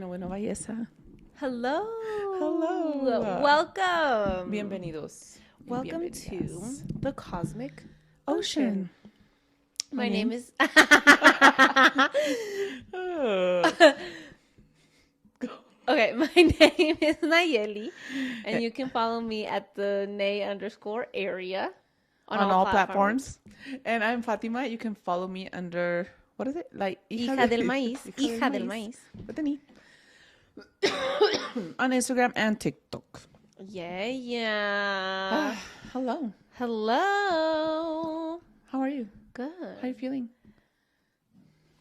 Bueno, belleza. Hello. Hello. Welcome. Bienvenidos. Welcome to the Cosmic Ocean. My name is... Okay, my name is Nayeli, and you can follow me at the Nay_area on all platforms. And I'm Fatima. You can follow me under, what is it? Like Hija del Maíz. Hija del Maíz. With an E. On Instagram and TikTok. Yeah. Hello. Hello. How are you? Good. How are you feeling?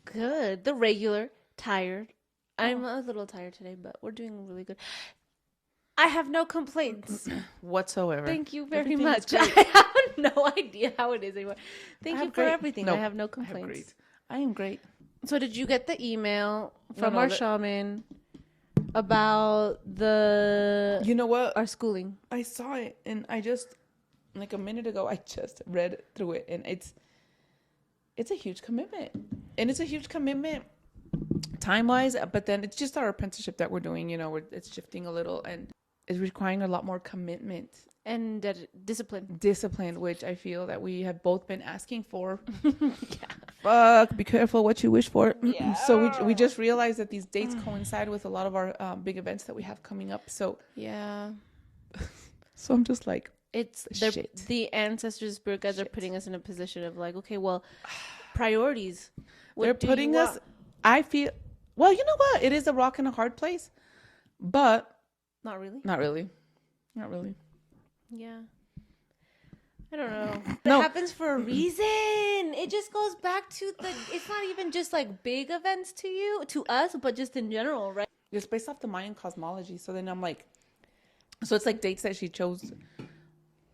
Good. The regular. Tired. I'm a little tired today, but we're doing really good. I have no complaints whatsoever. Thank you very much. I have no idea how it is anymore. Thank you for everything. I have no complaints. I am great. So did you get the email from our shaman about the... You know what? Our schooling. I saw it, and I just, like a minute ago, I just read through it, and it's a huge commitment. And it's a huge commitment time-wise, but then it's just our apprenticeship that we're doing, you know, it's shifting a little, and it's requiring a lot more commitment. And discipline. Discipline, which I feel that we have both been asking for. Yeah. Fuck, be careful what you wish for. Yeah. So we just realized that these dates coincide with a lot of our big events that we have coming up. So yeah. So I'm just like, it's the ancestors, spirit guides are putting us in a position of like, okay, well, priorities. They're putting us, I feel, well, you know what? It is a rock and a hard place, but not really. Not really. Not really. Yeah. I don't know. It happens for a reason. It just goes back to it's not even just like big events to us, but just in general, right? It's based off the Mayan cosmology. So then I'm like, so it's like dates that she chose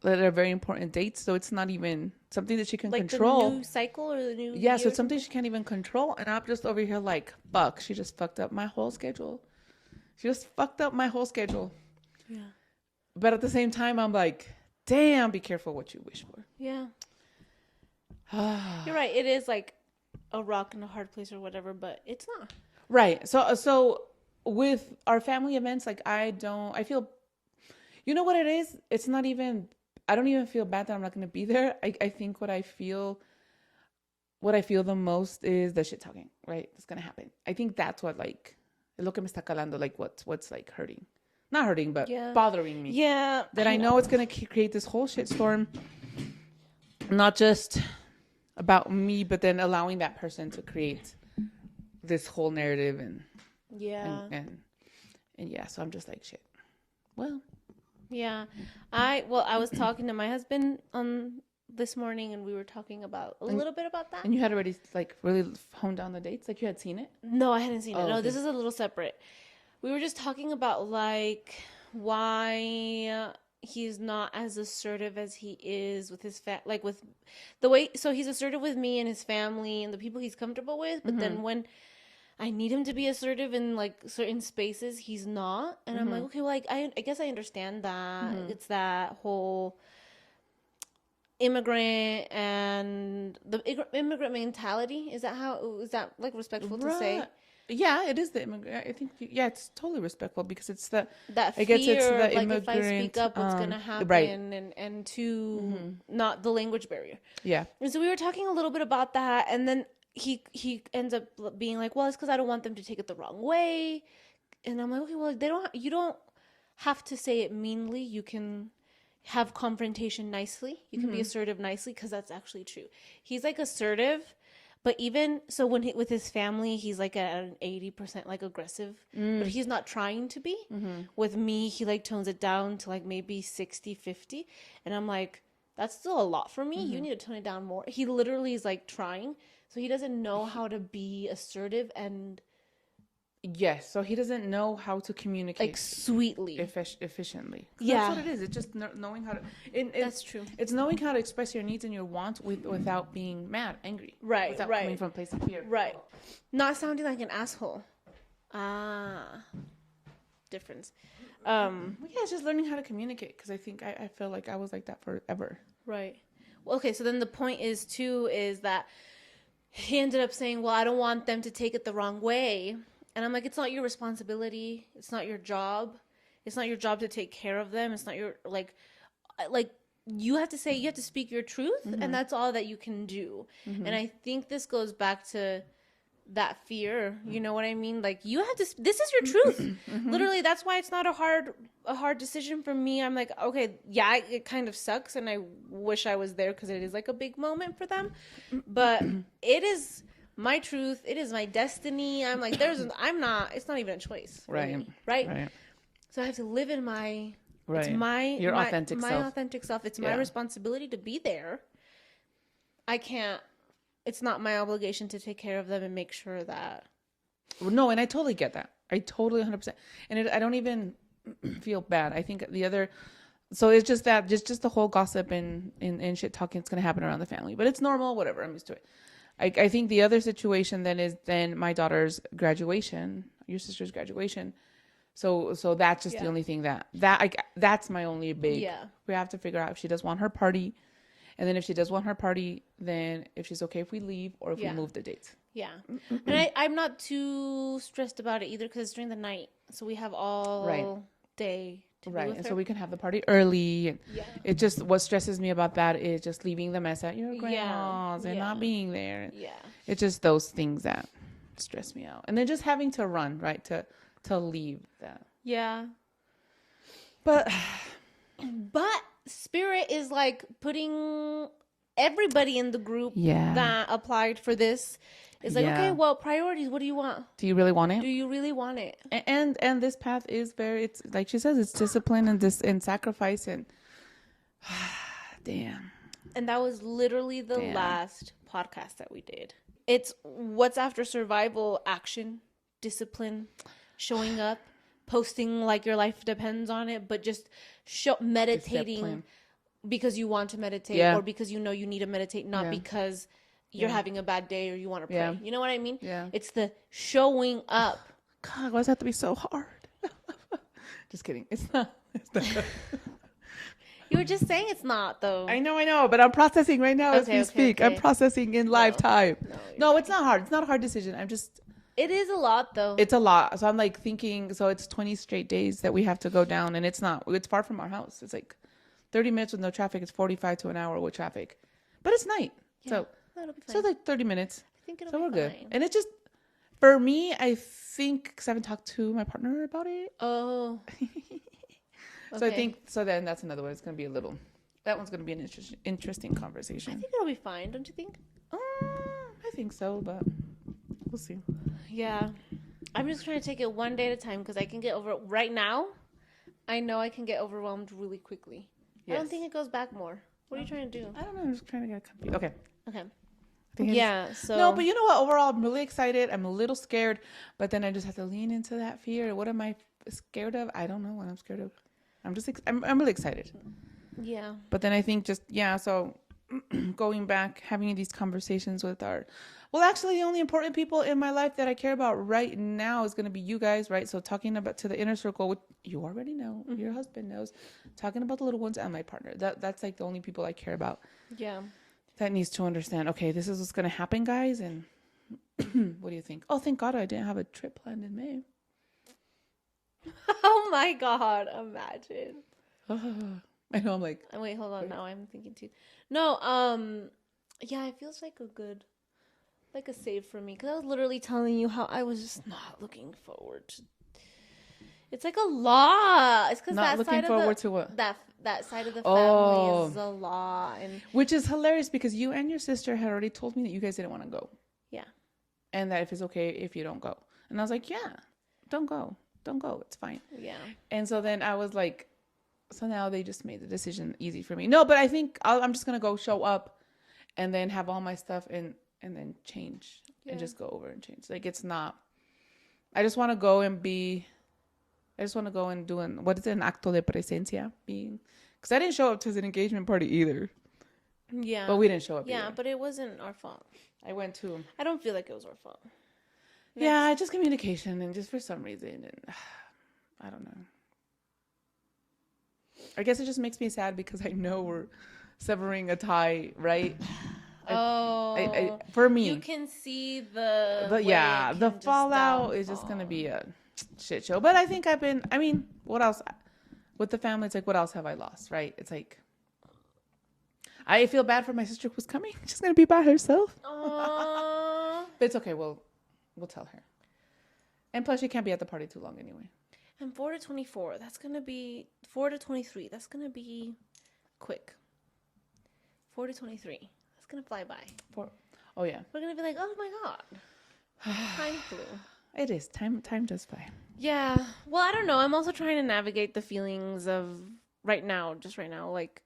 that are very important dates. So it's not even something that she can control. The new cycle or the new year? So it's something she can't even control. And I'm just over here like, fuck, she just fucked up my whole schedule. Yeah. But at the same time, I'm like, damn, be careful what you wish for. Yeah. You're right. It is like a rock and a hard place or whatever, but it's not. Right. So with our family events, like I feel, you know what it is? It's not even, I don't even feel bad that I'm not going to be there. I think what I feel the most is the shit talking, right? It's going to happen. I think that's what like, lo que me está calando, like what's like hurting. Not hurting, but bothering me. Yeah. That I know it's going to create this whole shitstorm. Not just about me, but then allowing that person to create this whole narrative and yeah. So I'm just like, shit. Well. Yeah. I was talking to my husband this morning, and we were talking about a little bit about that. And you had already like really honed down the dates? Like you had seen it? No, I hadn't seen it. No, okay. This is a little separate. We were just talking about like why he's not as assertive as he is with his like with the way. So he's assertive with me and his family and the people he's comfortable with. But then when I need him to be assertive in like certain spaces, he's not. And I'm like, okay, well, like I guess I understand that. It's that whole immigrant and the immigrant mentality. Is that like respectful to say? Yeah, it is the immigrant. I think, it's totally respectful because it's that fear, it's the like immigrant, if I speak up, what's gonna happen, right. and not the language barrier. Yeah. And so we were talking a little bit about that, and then he ends up being like, well, it's because I don't want them to take it the wrong way, and I'm like, okay, well, you don't have to say it meanly. You can have confrontation nicely. You can be assertive nicely because that's actually true. He's like assertive. But even so, with his family, he's like at an 80% like aggressive, but he's not trying to be. With me, he like tones it down to like maybe 60-50. And I'm like, that's still a lot for me. You need to tone it down more. He literally is like trying. So he doesn't know how to be assertive and. Yes. So he doesn't know how to communicate like sweetly, efficiently. Yeah. That's what it is. It's just knowing how to. That's true. It's knowing how to express your needs and your wants without being mad, angry. Right. Without coming from a place of fear. Right. Not sounding like an asshole. Difference. It's just learning how to communicate because I think I feel like I was like that forever. Right. Well, okay. So then the point is that he ended up saying, well, I don't want them to take it the wrong way. And I'm like, it's not your responsibility. It's not your job. It's not your job to take care of them. It's not your, like, you have to say, you have to speak your truth, and that's all that you can do. And I think this goes back to that fear. You know what I mean? Like, you have to, this is your truth. Literally, that's why it's not a hard decision for me. I'm like, okay, yeah, it kind of sucks, and I wish I was there because it is like a big moment for them. But it is my truth. It is my destiny. I'm like, it's not even a choice. Right. Right. So I have to live in my, Right. it's Your authentic my self. authentic self. It's my responsibility to be there. I can't, it's not my obligation to take care of them and make sure that. No, and I totally get that. I totally 100%. And I don't even feel bad. I think so it's just that, just the whole gossip and shit talking that's going to happen around the family. But it's normal, whatever. I'm used to it. I think the other situation then is my daughter's graduation, your sister's graduation. So that's just the only thing that's my only big. Yeah. We have to figure out if she does want her party, and then if she does want her party, then if she's okay if we leave or if we move the dates. Yeah, and I'm not too stressed about it either because it's during the night, so we have all day to be with and her. so we can have the party early. And it just, what stresses me about that is just leaving the mess at your grandma's and not being there. Yeah, it's just those things that stress me out, and then just having to run to leave that. Yeah. But Spirit is like putting everybody in the group that applied for this. It's like, okay, well, priorities, what do you want? Do you really want it? Do you really want it? And this path is it's like she says, it's discipline and sacrifice and damn. And that was literally the last podcast that we did. It's what's after survival: action, discipline, showing up, posting like your life depends on it, but just meditating because you want to meditate or because you know you need to meditate, not because you're having a bad day or you want to pray. Yeah. You know what I mean? Yeah. It's the showing up. God, why does it have to be so hard? Just kidding. It's not. You were just saying it's not, though. I know, but I'm processing right now as we speak. Okay. I'm processing in live time. No, it's not hard. It's not a hard decision. It is a lot, though. It's a lot. So I'm like thinking, so it's 20 straight days that we have to go down, and it's far from our house. It's like 30 minutes with no traffic. It's 45 to an hour with traffic. But it's night. Yeah, so that'll be fine. So like 30 minutes. I think it'll be fine. So we're good. And it's just, for me, I think, because I haven't talked to my partner about it. Oh. So I think, so then that's another one. It's going to be that one's going to be an interesting conversation. I think it'll be fine, don't you think? I think so, but we'll see. Yeah. I'm just trying to take it one day at a time because I can get right now, I know I can get overwhelmed really quickly. Yes. I don't think it goes back more. What are you trying to do? I don't know. I'm just trying to get confused. Okay. So. No, but you know what? Overall, I'm really excited. I'm a little scared, but then I just have to lean into that fear. What am I scared of? I don't know what I'm scared of. I'm really excited. Yeah. But then I think so going back, having these conversations with actually the only important people in my life that I care about right now is going to be you guys, right? So talking about to the inner circle, which you already know, your husband knows, talking about the little ones and my partner. That's like the only people I care about. Yeah. That needs to understand, okay, this is what's going to happen, guys. And what do you think? Oh, thank God I didn't have a trip planned in May. Oh my God, imagine. I know, I'm like. Wait, hold on. Now I'm thinking too. No, yeah, it feels like a save for me. Because I was literally telling you how I was just not looking forward to. It's like a lot. It's because that looking side forward of the, to what? That side of the family is a lot. Which is hilarious because you and your sister had already told me that you guys didn't want to go. Yeah. And that if it's okay if you don't go. And I was like, yeah, don't go. Don't go. It's fine. Yeah. And so then I was like, so now they just made the decision easy for me. No, but I think I'm just going to go show up and then have all my stuff and then change and just go over and change. Like, it's not, I just want to go and do what is it, an acto de presencia being, because I didn't show up to an engagement party either. Yeah. But we didn't show up Yeah, either. but it wasn't our fault. I went to. I don't feel like it was our fault. Yeah, just communication and just for some reason. And I don't know. I guess it just makes me sad because I know we're severing a tie, right? For You me, can see the way yeah, it the can just fallout is just gonna downfall. be a shit show. But I think I mean, what else with the family? It's like, what else have I lost? Right? It's like I feel bad for my sister who's coming. She's gonna be by herself. Aww. But it's okay. We'll tell her. And plus, she can't be at the party too long anyway. And 4 to 24, that's gonna be 4 to 23. That's gonna be quick. 4 to 23. That's gonna fly by. Oh yeah. We're gonna be like, oh my god, time flew. It is time. Time does fly. Yeah. Well, I don't know. I'm also trying to navigate the feelings of right now, just right now. Like,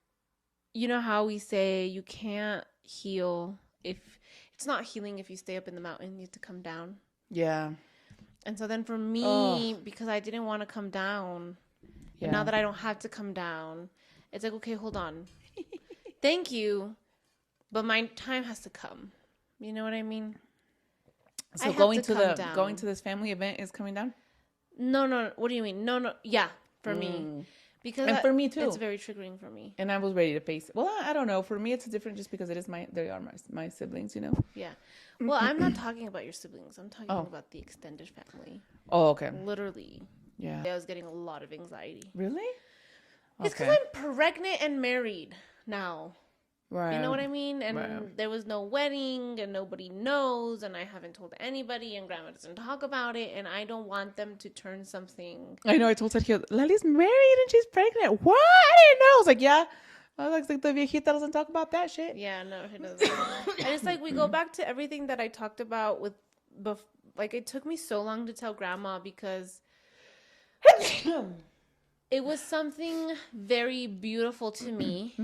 you know how we say you can't heal if it's not healing if you stay up in the mountain, you have to come down. Yeah. And so then for me, because I didn't want to come down, and now that I don't have to come down, it's like, okay, hold on. Thank you, but my time has to come. You know what I mean? So going to this family event is coming down? No. What do you mean? No. Yeah, for me. Because and for me too. It's very triggering for me. And I was ready to face it. Well, I don't know. For me, it's different just because they are my siblings, you know? Yeah. Well, I'm not talking about your siblings. I'm talking about the extended family. Oh, okay. Literally. Yeah. I was getting a lot of anxiety. Really? It's because I'm pregnant and married now. Right. You know what I mean? And there was no wedding and nobody knows and I haven't told anybody and grandma doesn't talk about it and I don't want them to turn something. I know. I told Sergio, Lali's married and she's pregnant. What? I didn't know. I was like, yeah. I was like, the viejita doesn't talk about that shit. Yeah, no, she doesn't. And it's like we go back to everything that I talked about with, like it took me so long to tell grandma because it was something very beautiful to me.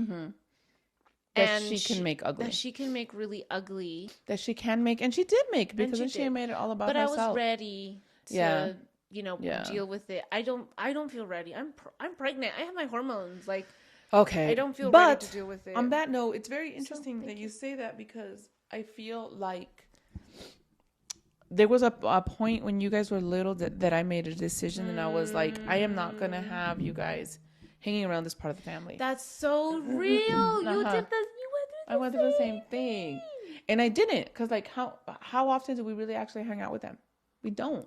That she can make ugly. That she can make really ugly. That she can make, and she did make because then she made it all about herself. But I was ready to, deal with it. I don't feel ready. I'm pregnant. I have my hormones. Like, okay, I don't feel ready to deal with it. On that note, it's very interesting that you say that because I feel like there was a point when you guys were little that I made a decision and I was like, I am not gonna have you guys hanging around this part of the family. That's so real. You did this. I went through the same thing, and I didn't because like how often do we really actually hang out with them? We don't.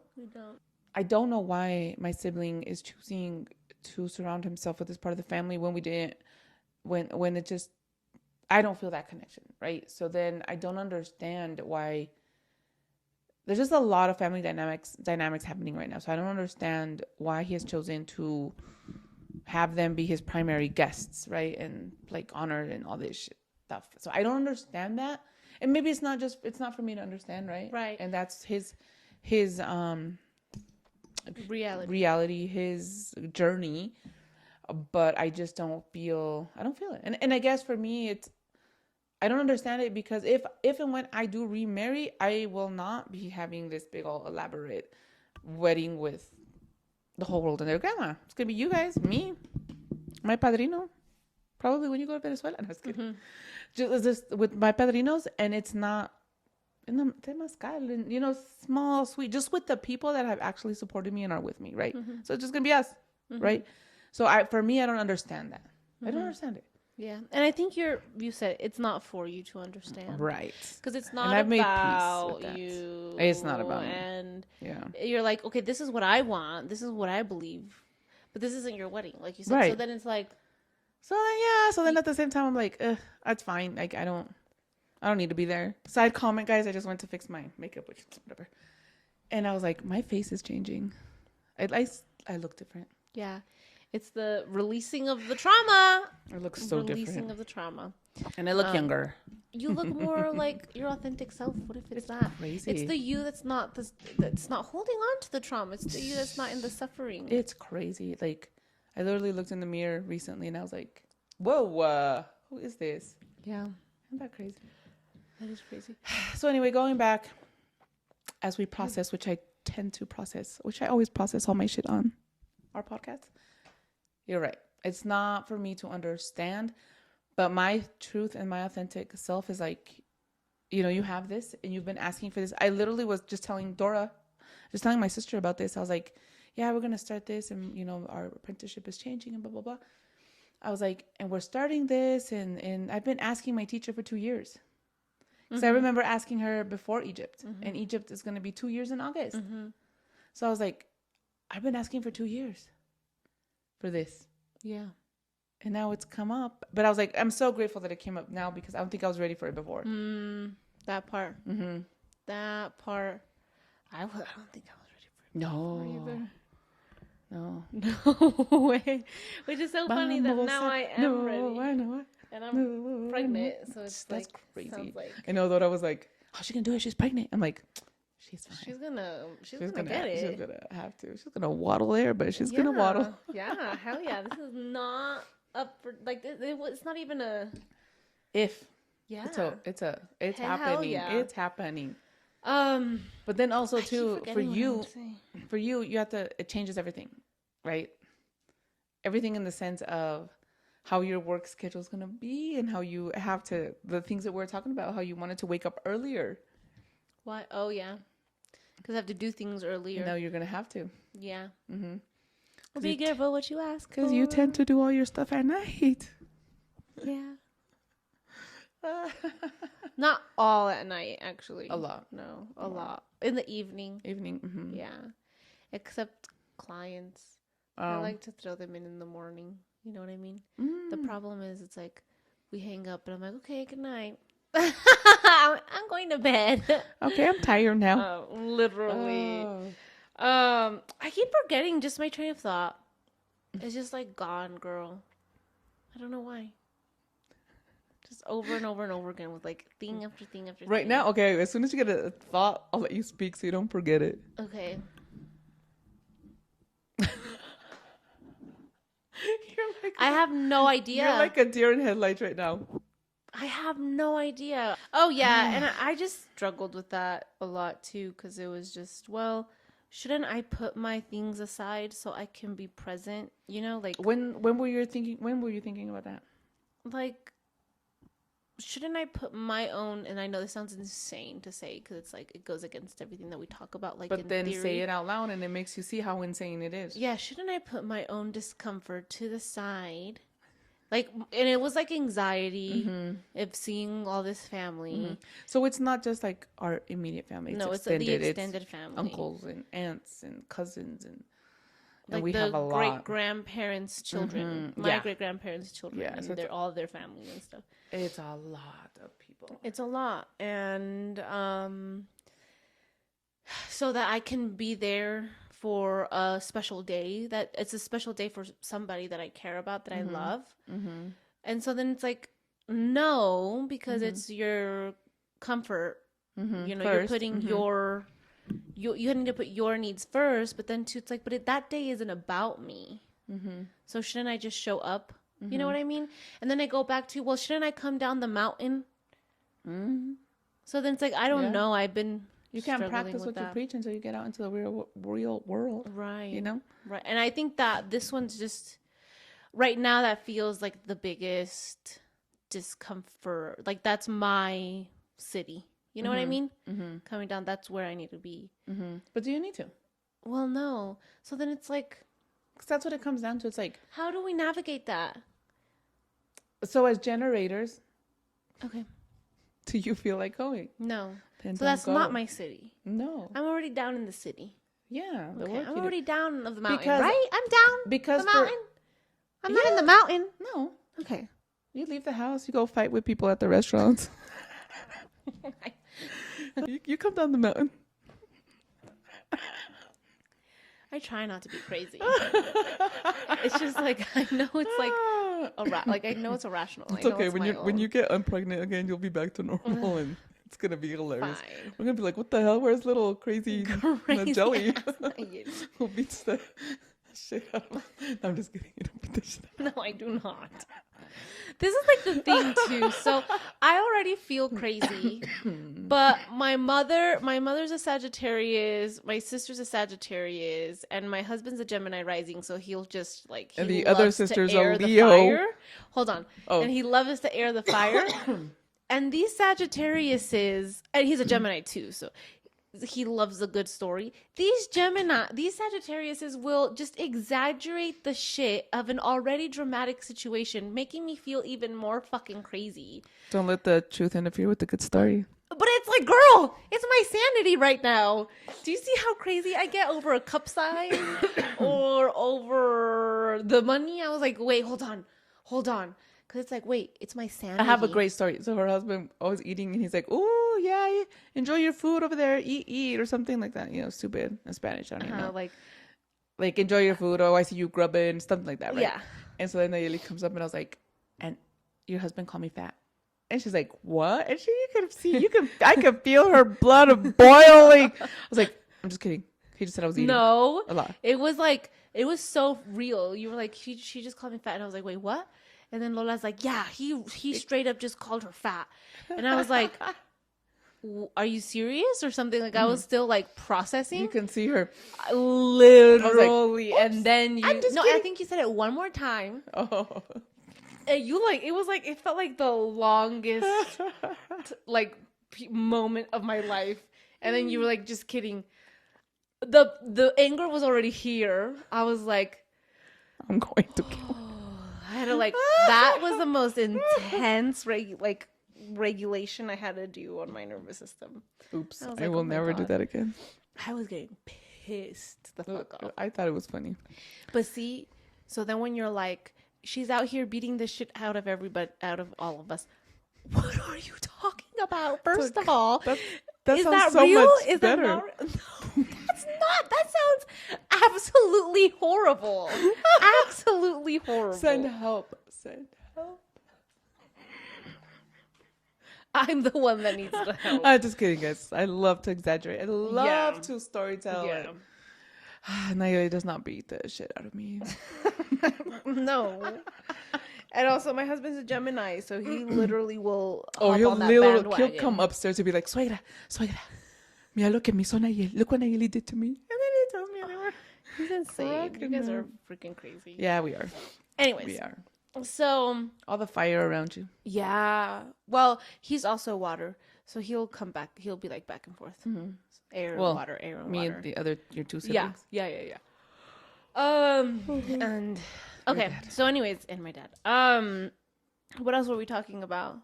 I don't know why my sibling is choosing to surround himself with this part of the family when we didn't. When it just, I don't feel that connection, right? So then I don't understand why. There's just a lot of family dynamics happening right now. So I don't understand why he has chosen to have them be his primary guests, right? And like honored and all this stuff. So I don't understand that. And maybe it's not for me to understand, right? Right. And that's his reality, his journey. But I just don't feel it. And I guess for me, I don't understand it because if and when I do remarry, I will not be having this big old elaborate wedding with the whole world and their grandma. It's gonna be you guys, me, my padrino. Probably when you go to Venezuela. No, I was kidding. Just with my padrinos, and it's not in the temazcal and small, sweet, just with the people that have actually supported me and are with me, right? So it's just gonna be us, right? So for me, I don't understand that. I don't understand it. Yeah, and I think you said it's not for you to understand, right? Because it's not about you. It's not about me. And you're like, okay, this is what I want, this is what I believe, but this isn't your wedding, like you said. Right. So then it's like, So then at the same time, I'm like, that's fine. Like I don't need to be there. Side comment, guys. I just went to fix my makeup, which whatever, and I was like, my face is changing. I look different. Yeah. It's the releasing of the trauma. It looks so different. Releasing of the trauma. And I look younger. You look more like your authentic self. What if it's that? Crazy. It's the you that's not holding on to the trauma. It's the you that's not in the suffering. It's crazy. Like, I literally looked in the mirror recently and I was like, whoa, who is this? Yeah. Isn't that crazy? That is crazy. So anyway, going back, as we process, which I tend to process, which I always process all my shit on our podcast. You're right. It's not for me to understand, but my truth and my authentic self is like, you have this and you've been asking for this. I literally was just telling my sister about this. I was like, yeah, we're going to start this and, our apprenticeship is changing and blah, blah, blah. I was like, and we're starting this and I've been asking my teacher for 2 years. Because I remember asking her before Egypt, and Egypt is going to be 2 years in August. So I was like, I've been asking for 2 years for this. Yeah. And now it's come up. But I was like, I'm so grateful that it came up now because I don't think I was ready for it before. That part. That part. I don't think I was ready for it No. either. No way. Which is so funny that now I am ready. I know. And I'm pregnant. So it's that's like, crazy. sounds like I know that I was like, how's she going to do it? She's pregnant. I'm like, she's fine. she's gonna get it. She's gonna have to. She's gonna waddle there, but she's gonna waddle. Yeah, hell yeah. This is not up for like it's not even a if. Yeah. It's Hell happening. yeah. It's happening. But then also too for you, you have to. It changes everything, right? Everything in the sense of how your work schedule is gonna be and how you have to the things that we're talking about. How you wanted to wake up earlier. Why? Oh yeah. Because I have to do things earlier. No, you're gonna have to. Yeah. Well, be careful what you ask. Because you tend to do all your stuff at night. Yeah. Not all at night, actually. A lot. No, a lot in the evening. Yeah. Except clients. I like to throw them in the morning. You know what I mean? The problem is, it's like we hang up, and I'm like, okay, good night. I'm going to bed. Okay, I'm tired now. Literally. I keep forgetting just my train of thought. It's just like gone, girl. I don't know why. Just over and over and over again with like thing after thing after thing. Right now, okay, as soon as you get a thought, I'll let you speak so you don't forget it. Okay. I have no idea. You're like a deer in headlights right now. I have no idea. Oh, yeah. And I just struggled with that a lot, too, because it was just, well, shouldn't I put my things aside so I can be present? You know, like... When were you thinking about that? Like, shouldn't I put my own... And I know this sounds insane to say, because it's like, it goes against everything that we talk about, like, but then theory. say it out loud, and it makes you see how insane it is. Yeah, shouldn't I put my own discomfort to the side... Like, and it was like anxiety of seeing all this family. So it's not just like our immediate family. No, it's the extended family. Uncles and aunts and cousins and like we the have a lot. great-grandparents' children. My great-grandparents' children. Yeah, and they're all their family and stuff. It's a lot of people. It's a lot. And so that I can be there for a special day, that it's a special day for somebody that I care about, that I love. And so then it's like, no, because it's your comfort. You know, first. You're putting you need to put your needs first, but then too, it's like, but that day isn't about me. So shouldn't I just show up? You know what I mean? And then I go back to, well, shouldn't I come down the mountain? So then it's like, I don't know. I've been You can't practice what you preach until you get out into the real world. Right. You know? Right. And I think that this one's just, right now, that feels like the biggest discomfort. Like, that's my city. You know what I mean? Coming down, that's where I need to be. But do you need to? Well, no. So then it's like... Because that's what it comes down to. It's like... How do we navigate that? So as generators... Okay. Do you feel like going? No. So that's not my city. No. I'm already down in the city. Yeah. I'm already down of the mountain, right? I'm down because the mountain. I'm not in the mountain. No. Okay. You leave the house, you go fight with people at the restaurants. you come down the mountain. I try not to be crazy. It's just like, I know it's like I know it's irrational. It's okay. When you get unpregnant again, you'll be back to normal and it's gonna be hilarious. Fine. We're gonna be like, what the hell? Where's little crazy jelly? Who beats the shit out of... No, I'm just kidding. You don't beat the shit out. No, I do not. This is like the thing too. So I already feel crazy, but my mother's a Sagittarius, my sister's a Sagittarius, and my husband's a Gemini rising. So he'll just like, and the other sister's a Leo. Fire. Hold on. Oh. And he loves to air the fire. And these Sagittariuses, and he's a Gemini too, so he loves a good story. These Sagittariuses will just exaggerate the shit of an already dramatic situation, making me feel even more fucking crazy. Don't let the truth interfere with the good story. But it's like, girl, it's my sanity right now. Do you see how crazy I get over a cup size or over the money? I was like, wait, hold on. Because it's like, wait, it's my sanity. I have a great story. So her husband was eating and he's like, oh, yeah, enjoy your food over there. Eat, or something like that. Stupid in Spanish. I don't even know. Like, enjoy your food. Oh, I see you grubbing. Something like that, right? Yeah. And so then Nayeli comes up and I was like, and your husband called me fat. And she's like, what? And I could feel her blood boiling. I was like, I'm just kidding. He just said I was eating. No. A lot. It was like, it was so real. You were like, she just called me fat. And I was like, wait, what? And then Lola's like, yeah, he straight up just called her fat. And I was like, are you serious or something? Like, I was still like processing. You can see her. Literally. Like, and then I'm just kidding. I think you said it one more time. Oh. And it felt like the longest moment of my life. And then you were like, just kidding. The anger was already here. I was like, I'm going to kill. I had to that was the most intense regulation I had to do on my nervous system. Oops, I like, will oh my never God. do that again. I was getting pissed the fuck off. I thought it was funny. But see, so then when you're like, she's out here beating the shit out of everybody, out of all of us. What are you talking about? First of all, that is sounds that so real? much Is better. that not? No, that's not. That sounds absolutely horrible. Absolutely horrible. Send help. I'm the one that needs the help. I'm just kidding, guys. I love to exaggerate. I love to storytell. Yeah. Nayeli does not beat the shit out of me. No. And also, my husband's a Gemini, so he literally will He'll on that bandwagon. he'll come upstairs and be like, suegra, mira lo que me hizo Nayeli. Look what Nayeli did to me. And then he tells me anymore. He's insane. You guys are freaking crazy. Yeah, we are. Anyways. We are. So. All the fire around you. Yeah. Well, he's also water, so he'll come back. He'll be like back and forth. Mm-hmm. Air and water, air and water. Me and your two siblings. Yeah. And okay. So, anyways, and my dad. What else were we talking about?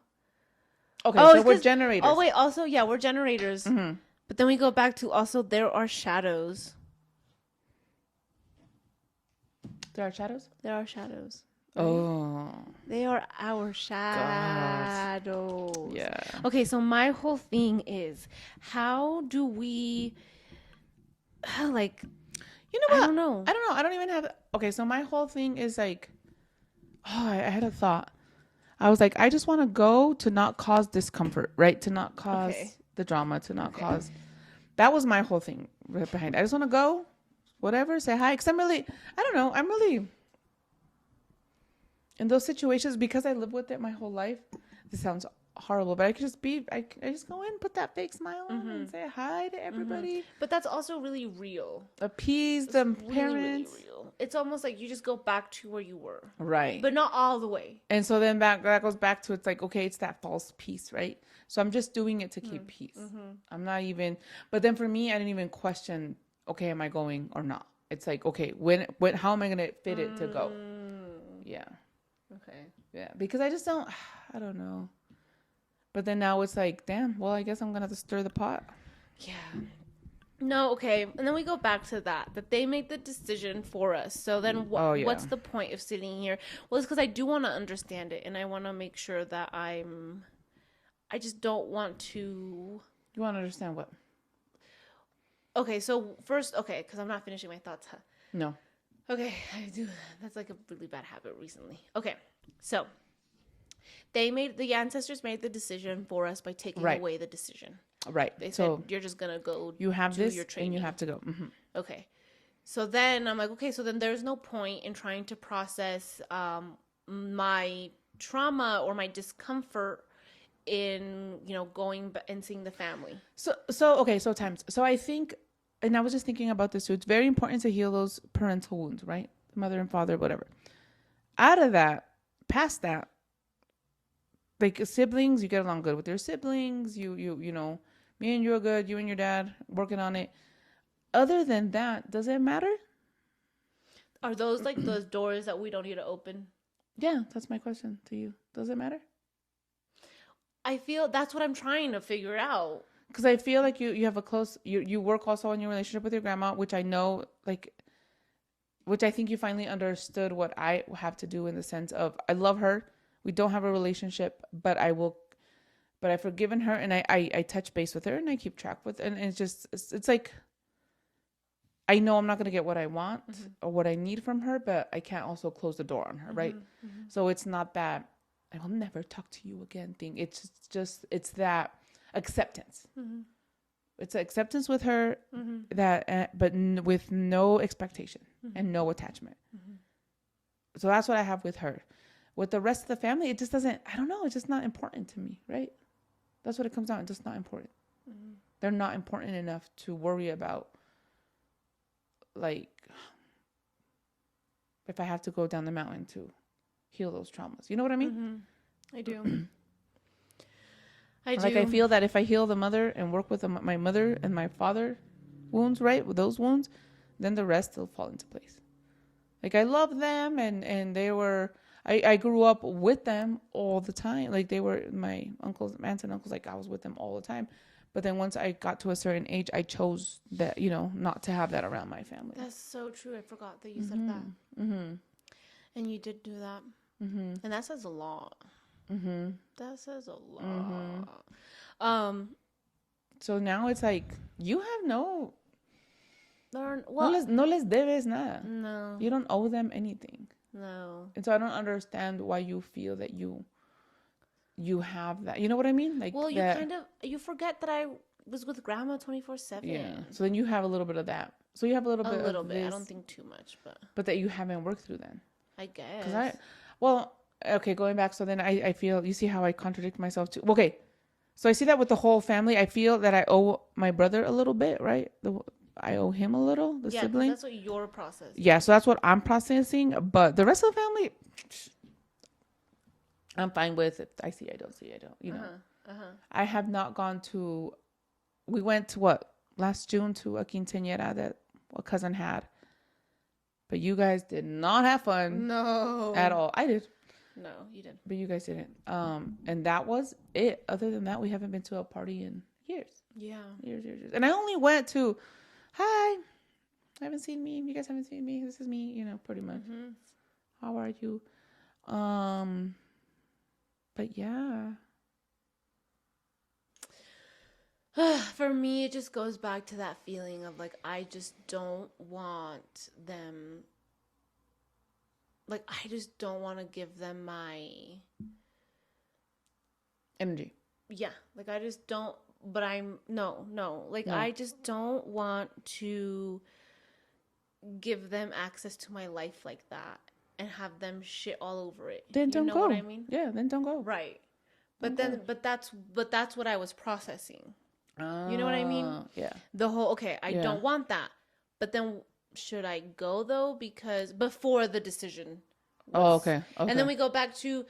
Okay, so we're generators. Oh wait, also we're generators. Mm-hmm. But then we go back to also there are shadows. There are shadows? There are shadows. Right? Oh. They are our shadows. God. Yeah. Okay, so my whole thing is, how do we, you know what? I don't know. I don't even have, okay, so my whole thing is like, I had a thought. I was like, I just want to go to not cause discomfort, right? To not cause the drama, to not cause, that was my whole thing right behind it. I just want to go, whatever, say hi. Because I'm really in those situations, because I live with it my whole life, this sounds horrible, but I could just I just go in, put that fake smile on and say hi to everybody. Mm-hmm. But that's also really real. Appease the parents. Really real. It's almost like you just go back to where you were. Right. But not all the way. And so then that goes back to, it's like, okay, it's that false peace, right? So I'm just doing it to keep peace. Mm-hmm. I'm not even, but then for me, I didn't even question, okay, am I going or not? It's like, okay, when how am I going to fit it to go? Yeah. Okay. Yeah, because I don't know. But then now it's like, damn, well, I guess I'm going to have to stir the pot. Yeah. No, okay. And then we go back to that they made the decision for us. So then what's the point of sitting here? Well, it's because I do want to understand it. And I want to make sure that I just don't want to. You want to understand what? Okay, so first, because I'm not finishing my thoughts. Huh? No. Okay, I do. That's like a really bad habit recently. Okay, so the ancestors made the decision for us by taking away the decision. Right. They said, you're just going to go you have do this your training. And you have to go. Mm-hmm. Okay. So then I'm like, okay, so then there's no point in trying to process my trauma or my discomfort in, going and seeing the family. So times. So I think, and I was just thinking about this too, it's very important to heal those parental wounds, right? Mother and father, whatever. Out of that, past that, like siblings, you get along good with your siblings. You know, me and you are good. You and your dad working on it. Other than that, does it matter? Are those like those doors that we don't need to open? Yeah, that's my question to you. Does it matter? I feel that's what I'm trying to figure out. Because I feel like you have a close, you work also on your relationship with your grandma, which I know, like, which I think you finally understood what I have to do in the sense of I love her. We don't have a relationship, but I've forgiven her, and I touch base with her, and I keep track with, and it's just, it's like, I know I'm not going to get what I want or what I need from her, but I can't also close the door on her, right? So it's not that I will never talk to you again thing. It's just, it's that acceptance. It's acceptance with her that, but with no expectation and no attachment. So that's what I have with her. With the rest of the family, it just doesn't, I don't know, it's just not important to me, right? That's what it comes down. It's just not important. They're not important enough to worry about, like, if I have to go down the mountain to heal those traumas. You know what I mean? I do. I do. Like, I feel that if I heal the mother and work with my mother and my father wounds, right, with those wounds, then the rest will fall into place. Like, I love them, and they were, I grew up with them all the time. Like, they were my uncles, aunts and uncles. Like, I was with them all the time. But then once I got to a certain age, I chose that, not to have that around my family. That's so true. I forgot that you said that. And you did do that. And that says a lot. That says a lot. So now it's like, you have no Well, no les debes nada. no. You don't owe them anything. No. And so I don't understand why you feel that you have that. You know what I mean? Like, well, that, you forget that I was with grandma 24/7. Yeah. So then you have a little bit of that. So you have a little bit. I don't think too much, but that you haven't worked through then. I guess. Okay, going back. So then I feel, you see how I contradict myself too. Okay. So I see that with the whole family. I feel that I owe my brother a little bit, right? I owe him a little, the sibling. That's what you're processing. Yeah, so that's what I'm processing. But the rest of the family, I'm fine with it. I see, I don't see, I don't. I have not gone to. We went to last June to a quinceañera that a cousin had. But you guys did not have fun. No. At all. I did. No, you didn't. But you guys didn't. And that was it. Other than that, we haven't been to a party in years. Yeah. Years. And I only went to, hi, haven't seen me. You guys haven't seen me. This is me, pretty much. How are you? But yeah. For me, it just goes back to that feeling of, like, I just don't want them. Like, I just don't want to give them my energy. Yeah. Like, I just don't. But no. Like, no. I just don't want to give them access to my life like that and have them shit all over it. Then don't go. You know what I mean? Yeah, then don't go. Right. But that's what I was processing. You know what I mean? Yeah. The whole, okay, I don't want that. But then should I go though? Because before the decision. Okay. And then we go back to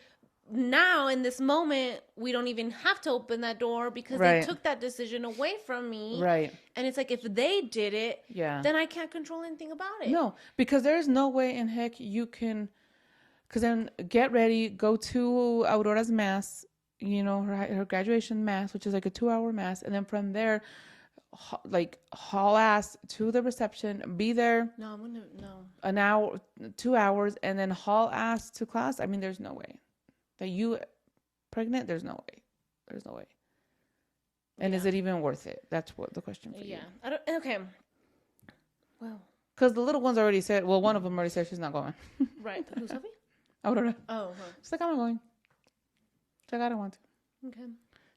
now in this moment, we don't even have to open that door because they took that decision away from me. Right. And it's like, if they did it, then I can't control anything about it. No, because there's no way in heck you can, because then get ready, go to Aurora's mass, her graduation mass, which is like a 2-hour mass. And then from there, like, haul ass to the reception, be there. No. An hour, 2 hours, and then haul ass to class. I mean, there's no way. That you pregnant? There's no way. And is it even worth it? That's what the question for you. Yeah. Okay. Well. Because the little ones already said, well, one of them already said she's not going. Right. Who's Sophie? Aurora. Oh. She's like, I'm not going. She's like, I don't want to. Okay.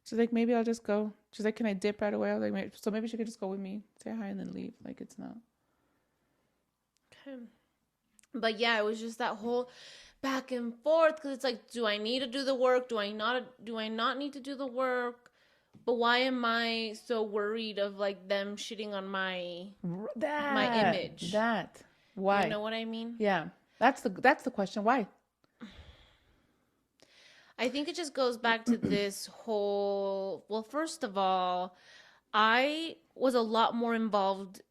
She's like, maybe I'll just go. She's like, can I dip right away? I was like, so maybe she could just go with me, say hi, and then leave. Like, it's not. Okay. But yeah, it was just that whole back and forth, because it's like, do I need to do the work? Do I not need to do the work? But why am I so worried of, like, them shitting on my image? Why? You know what I mean? Yeah. That's the question. Why? I think it just goes back to this whole, well, first of all, I was a lot more involved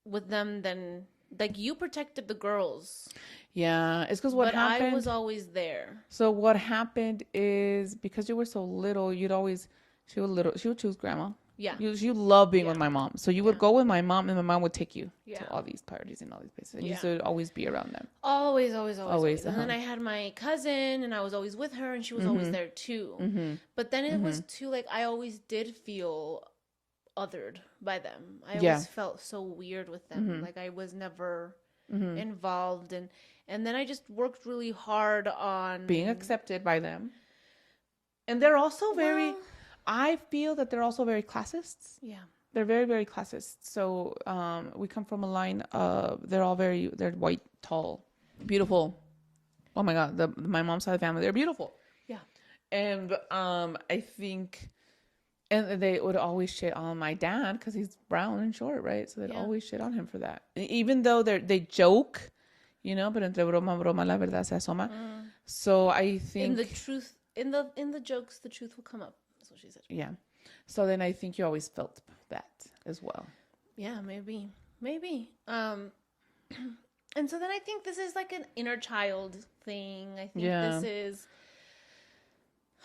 with them than, like, you protected the girls. Yeah, it's because what But I was happened. always there. So what happened is because you were so little, you'd always she would choose grandma. Yeah. You love being with Yeah. my mom, so you would Yeah. go with my mom, and my mom would take you to Yeah. all these parties and all these places, and you Yeah. should always be around them. Always, always, always, Always, always. And uh-huh. then I had my cousin, and I was always with her, and she was always Mm-hmm. there too. Mm-hmm. But then it Mm-hmm. was too, like, I always did feel othered by them. I Yeah. always felt so weird with them. Mm-hmm. Like, I was never Mm-hmm. involved. And then I just worked really hard Being on, accepted by them, and they're also very. well, I feel that they're also very classists. yeah. They're very, very classist. So we come from a line of they're white, tall, beautiful. Oh my God, my mom's side of the family, they're beautiful. Yeah. And I think, and they would always shit on my dad because he's brown and short, right? So they'd Yeah. always shit on him for that, even though they joke, pero entre broma broma la verdad se asoma. So I think In the truth, in the jokes, the truth will come up. That's what she said. yeah. So then I think you always felt that as well. Yeah, maybe. And so then I think this is like an inner child thing. I think Yeah. this is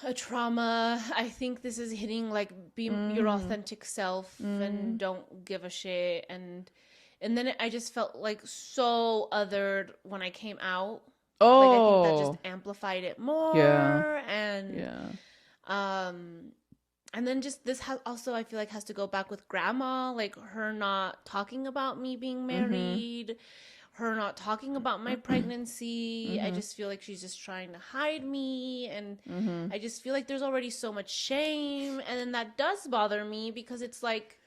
a trauma. I think this is hitting like be your authentic self and don't give a shit. And then I just felt like so othered when I came out. Like I think that just amplified it more. Yeah. And then just this also I feel like has to go back with grandma, like her not talking about me being married, her not talking about my pregnancy. I just feel like she's just trying to hide me, and I just feel like there's already so much shame, and then that does bother me because it's like,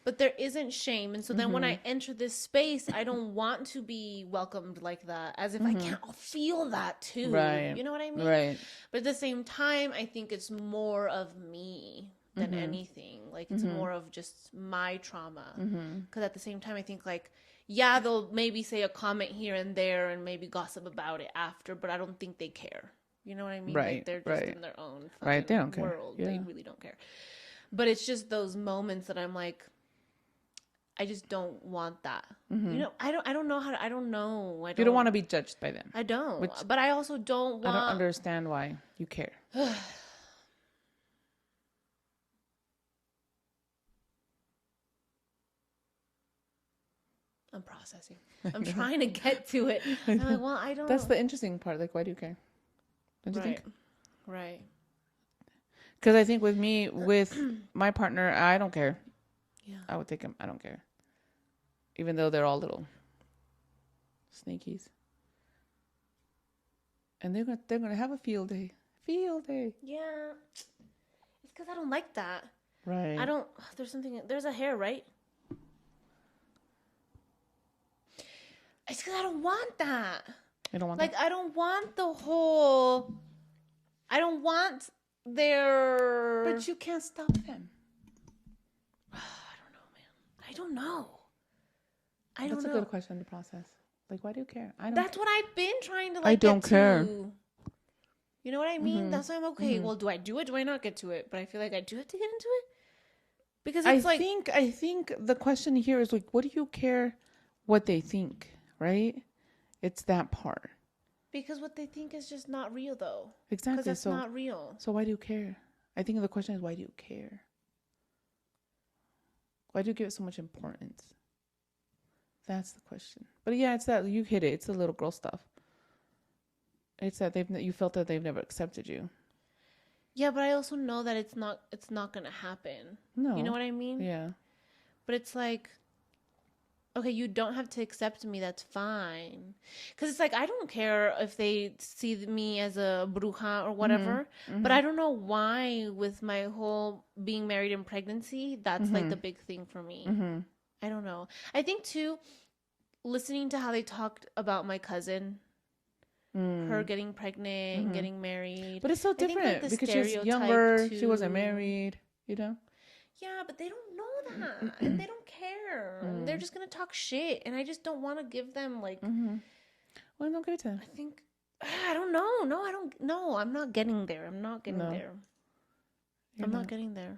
but there isn't shame. And so then when I enter this space, I don't want to be welcomed like that, as if I can't feel that too. Right. You know what I mean? Right. But at the same time, I think it's more of me than anything. Like, it's more of just my trauma. Because at the same time, I think, like, yeah, they'll maybe say a comment here and there and maybe gossip about it after, but I don't think they care. You know what I mean? Right. Like, they're just in their own Right. They don't care. world. Yeah. They really don't care. But it's just those moments that I'm like, I just don't want that. You know, I don't know how to, I don't know. You don't want to be judged by them. I don't. But I also don't want. I don't understand why you care. I'm processing. I'm trying to get to it. I'm like, well, I don't. That's the interesting part. Like, why do you care? Don't you think? Right. Because I think with me, with my partner, I don't care. Yeah. I would take him. I don't care. Even though they're all little sneakies. And they're gonna have a field day. Field day. Yeah. It's because I don't like that. Right. I don't. There's a hair, right? It's because I don't want that. You don't want Like, that? I don't want the whole. I don't want their. But you can't stop them. I don't know, man. I don't know. That's a good question to process. Like, why do you care? I don't. That's what I've been trying to like. I don't get care. To. You know what I mean? That's why I'm okay. Well, do I do it? Do I not get to it? But I feel like I do have to get into it because it's I think the question here is like, what do you care what they think? Right? It's that part. Because what they think is just not real, though. Exactly. Because that's not real. So why do you care? I think the question is, why do you care? Why do you give it so much importance? That's the question. But yeah, it's that you hit it. It's the little girl stuff. It's that you felt that they've never accepted you. Yeah, but I also know that it's not gonna happen. No. You know what I mean? Yeah. But it's like, okay, you don't have to accept me. That's fine. Because it's like, I don't care if they see me as a bruja or whatever. But I don't know why with my whole being married and pregnancy, that's like the big thing for me. I don't know. I think too, listening to how they talked about my cousin, her getting pregnant and getting married. But it's so different because she's younger. She wasn't married, you know? Yeah, but they don't know that. And they don't care. They're just going to talk shit. And I just don't want to give them like... Well, no, give it to them. I think... I don't know. No, I don't... No, I'm not getting there. I'm not getting there. I'm not getting there.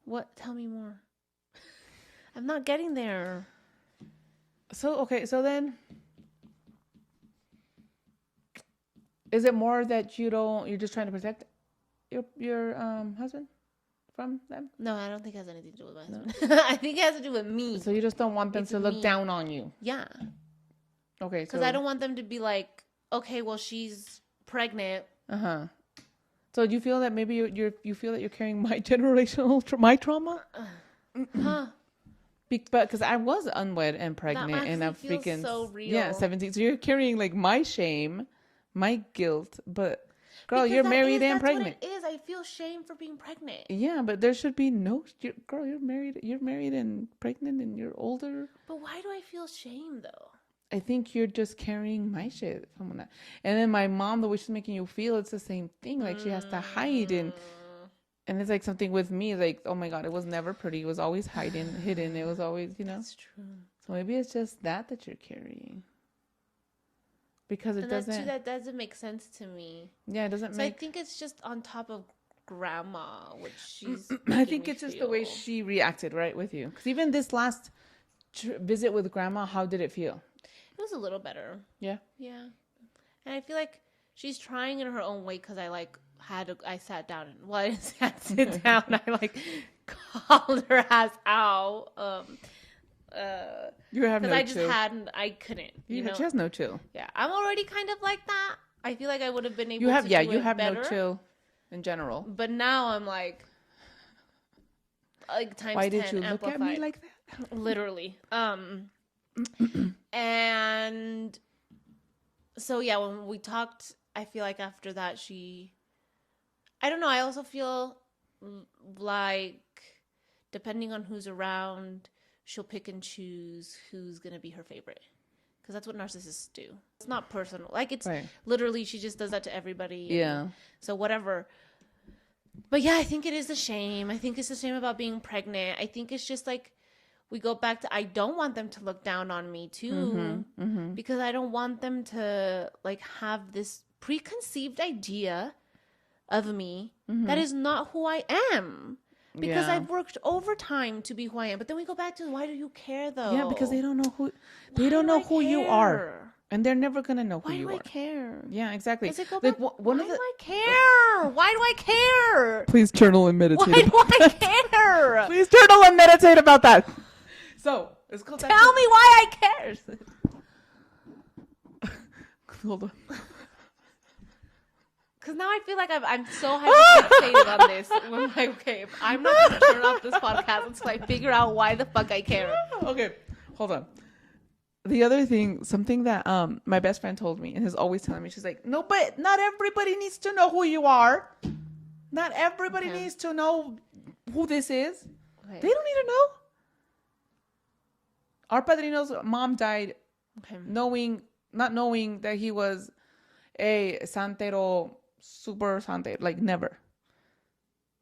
What? Tell me more. I'm not getting there. So, okay. So then Is it more that you're just trying to protect your husband from them? No, I don't think it has anything to do with my No. husband. I think it has to do with me. So you just don't want them It's to look me. down on you. Yeah. Okay. Because So I don't want them to be like, okay, well, she's pregnant. uh-huh. So do you feel that maybe you feel that you're carrying my generational my trauma? Huh. Because I was unwed and That pregnant and I'm feels freaking so real. yeah 17. So you're carrying like my shame, my guilt, but girl, Because you're married and that's pregnant. what it is. I feel shame for being pregnant. Yeah, but there should be no girl. You're married. You're married and pregnant, and you're older. But why do I feel shame though? I think you're just carrying my shit from that. And then my mom, the way she's making you feel, it's the same thing. Like she has to hide and it's like something with me. Like, oh my god, it was never pretty. It was always hidden. It was always, That's true. So maybe it's just that you're carrying. Because it doesn't. That doesn't make sense to me. Yeah, it doesn't So make. I think it's just on top of grandma, which she's. I think it's just the way she reacted, right, with you. Because even this last visit with grandma, how did it feel? It was a little better. Yeah. Yeah. And I feel like she's trying in her own way because I sat down and, well, I didn't sit down. I called her ass out. You have no I just chill. I couldn't. She has no chill. Yeah. I'm already kind of like that. I feel like I would have been able to do you it have better. no chill in general. But now I'm like times Why 10 did you look at me like that? Literally. And so yeah, when we talked, I feel like after that I don't know, I also feel like depending on who's around, she'll pick and choose who's going to be her favorite. Because that's what narcissists do. It's not personal. Like it's literally, she just does that to everybody. Yeah. So whatever. But yeah, I think it is a shame. I think it's a shame about being pregnant. I think it's just like, we go back to, I don't want them to look down on me too, because I don't want them to like have this preconceived idea of me that is not who I am. Because I've worked overtime to be who I am. But then we go back to, why do you care though? Yeah, because they don't know who you are. And they're never going to know who you are. Why do I care? Yeah, exactly. Like, why do I care? Why do I care? Please journal and meditate. Why do I care? Please journal and meditate about that. So, let's go back Tell me why I care. Hold on. Because now I feel like I'm so hyperfixated on this. I'm like, okay, if I'm not going to turn off this podcast until I figure out why the fuck I care. Okay, hold on. The other thing, something that my best friend told me and is always telling me, she's like, no, but not everybody needs to know who you are. Not everybody needs to know who this is. Okay. They don't need to know. Our padrino's mom died not knowing that he was a santero, super santero, like never.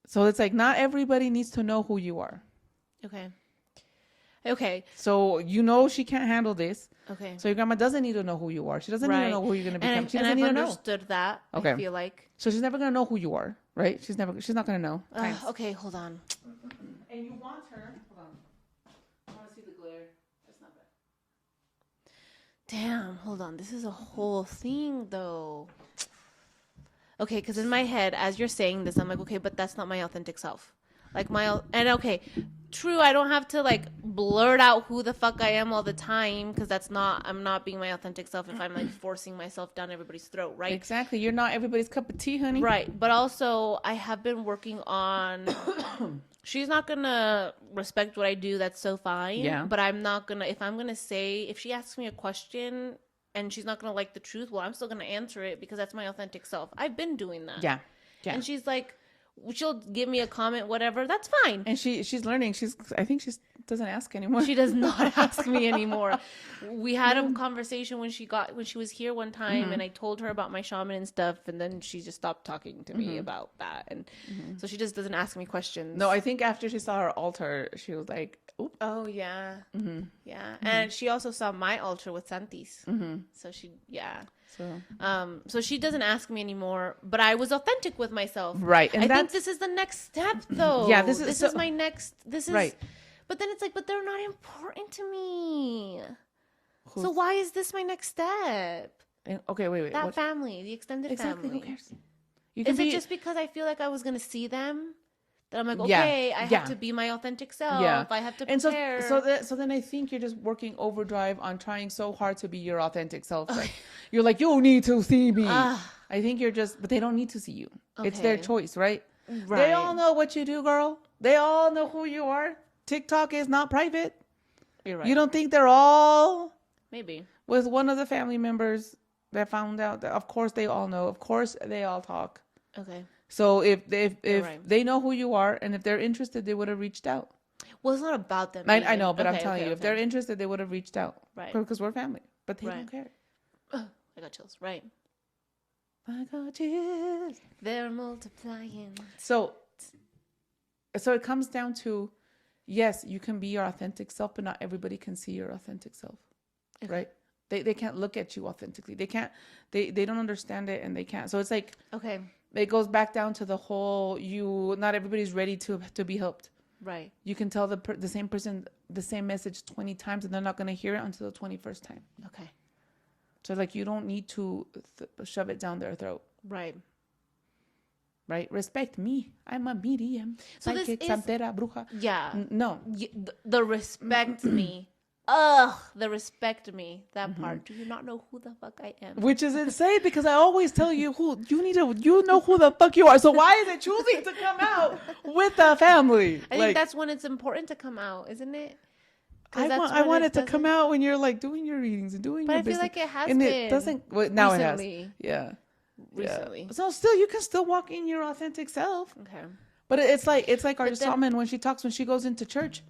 So it's like not everybody needs to know who you are. Okay. So she can't handle this. Okay. So your grandma doesn't need to know who you are. She doesn't need to know who you're going to become. She doesn't need to know. Understood that. Okay. I feel like. So she's never going to know who you are, right? She's not going to know. Okay, hold on. And you want her. Hold on. I want to see the glare. That's not bad. Damn, hold on. This is a whole thing, though. Okay, because in my head, as you're saying this, I'm like, okay, but that's not my authentic self. Like true, I don't have to like blurt out who the fuck I am all the time, because I'm not being my authentic self if I'm like forcing myself down everybody's throat, right? Exactly. You're not everybody's cup of tea, honey. Right. But also, I have been working on. She's not gonna respect what I do. That's so fine. Yeah. But I'm not gonna. If she asks me a question and she's not gonna like the truth, well, I'm still gonna answer it because that's my authentic self. I've been doing that. Yeah. And she's like, she'll give me a comment, whatever. That's fine. And she's learning. I think she doesn't ask anymore. She does not ask me anymore. We had a conversation when she was here one time, and I told her about my shaman and stuff, and then she just stopped talking to me about that, and so she just doesn't ask me questions. No, I think after she saw her altar, she was like, "Oop." Oh yeah, yeah, and she also saw my altar with Santis. So so she doesn't ask me anymore, but I was authentic with myself. Right. And I think this is the next step, though. Yeah, this is my next. This is right. But then it's like, but they're not important to me. So why is this my next step? Okay, wait. That What? family, the extended Exactly. Who family. cares? You can Is it be. just because I feel like I was gonna see them that I'm like, Yeah. okay, I have Yeah. to be my authentic Yeah. self. I have to And prepare. so then I think you're just working overdrive on trying so hard to be your authentic self that you're like, you need to see me. Ah, I think you're just, but they don't need to see you. It's their okay, choice, right? They right. all know what you do, girl. They all know who you are. TikTok is not private. You're You right. don't think they're all Maybe. with one of the family members that found out that, of course, they all know. Of course, they all talk. Okay. So You're if right. they know who you are and if they're interested, they would have reached out. Well, it's not about them I being know, but I'm okay, telling okay, you, if okay. they're interested, they would have reached out. Right. Because we're family. But they Right. don't care. Ugh, I got chills. Right. I got you. They're multiplying. So it comes down to, yes, you can be your authentic self, but not everybody can see your authentic self. Okay. Right? They can't look at you authentically. They can't, they don't understand it and they can't. So it's like, Okay. it goes back down to the whole, not everybody's ready to be helped. Right. You can tell the same person the same message 20 times and they're not going to hear it until the 21st time. Okay. So like you don't need to shove it down their throat. Right. Right? Respect me. I'm a medium. So Psychic, this is santera, bruja. yeah. No. The respect me. Ugh, the respect me. That part. Do you not know who the fuck I am? Which is insane because I always tell you you know who the fuck you are. So why is it choosing to come out with the family? I think that's when it's important to come out, isn't it? I want it to come out when you're like doing your readings and doing But your I feel business. like it has and been. it doesn't. Well, now recently. it has. Yeah. Recently. Yeah. So still, you can still walk in your authentic self. Okay. But it's like our But then- shaman when she goes into church.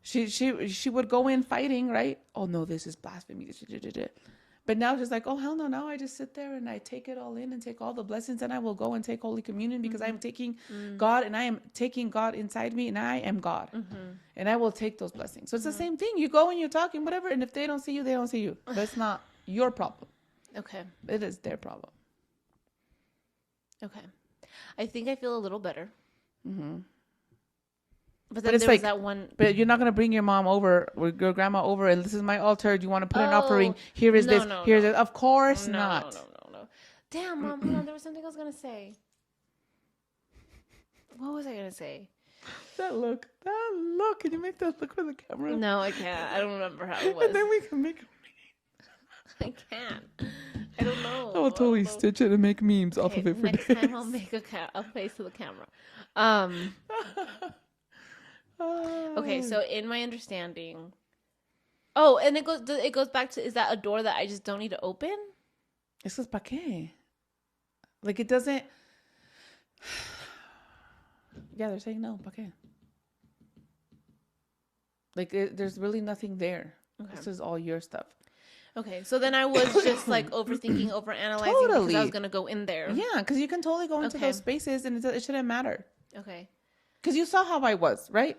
She would go in fighting, right? Oh no, this is blasphemy. But now she's like, oh hell no, now I just sit there and I take it all in and take all the blessings and I will go and take Holy Communion because I'm taking God and I am taking God inside me and I am God. And I will take those blessings. So it's the same thing. You go and you're talking, whatever, and if they don't see you, they don't see you. That's not your problem. Okay. It is their problem. Okay. I think I feel a little better. Mm-hmm. But then it's there was like that one. But you're not gonna bring your mom over or your grandma over and this is my altar. Do you want to put an offering? Here is this. Here's it. Of course not. No. Damn, Mom, hold on. There was something I was gonna say. What was I gonna say? That look. Can you make that look for the camera? No, I can't. I don't remember how it was. And then we can make. I can't. I don't know. I will totally stitch it and make memes off of it for next days. time I'll make a face to the camera. Okay, so in my understanding, and it goes back to, is that a door that I just don't need to open? Eso es pa' qué? Like it doesn't. Yeah, they're saying no. Pa' qué? Like there's really nothing there. Okay. This is all your stuff. Okay, so then I was just like overthinking, overanalyzing because I was gonna go in there. Yeah, because you can totally go into those spaces and it shouldn't matter. Okay. Because you saw how I was, right?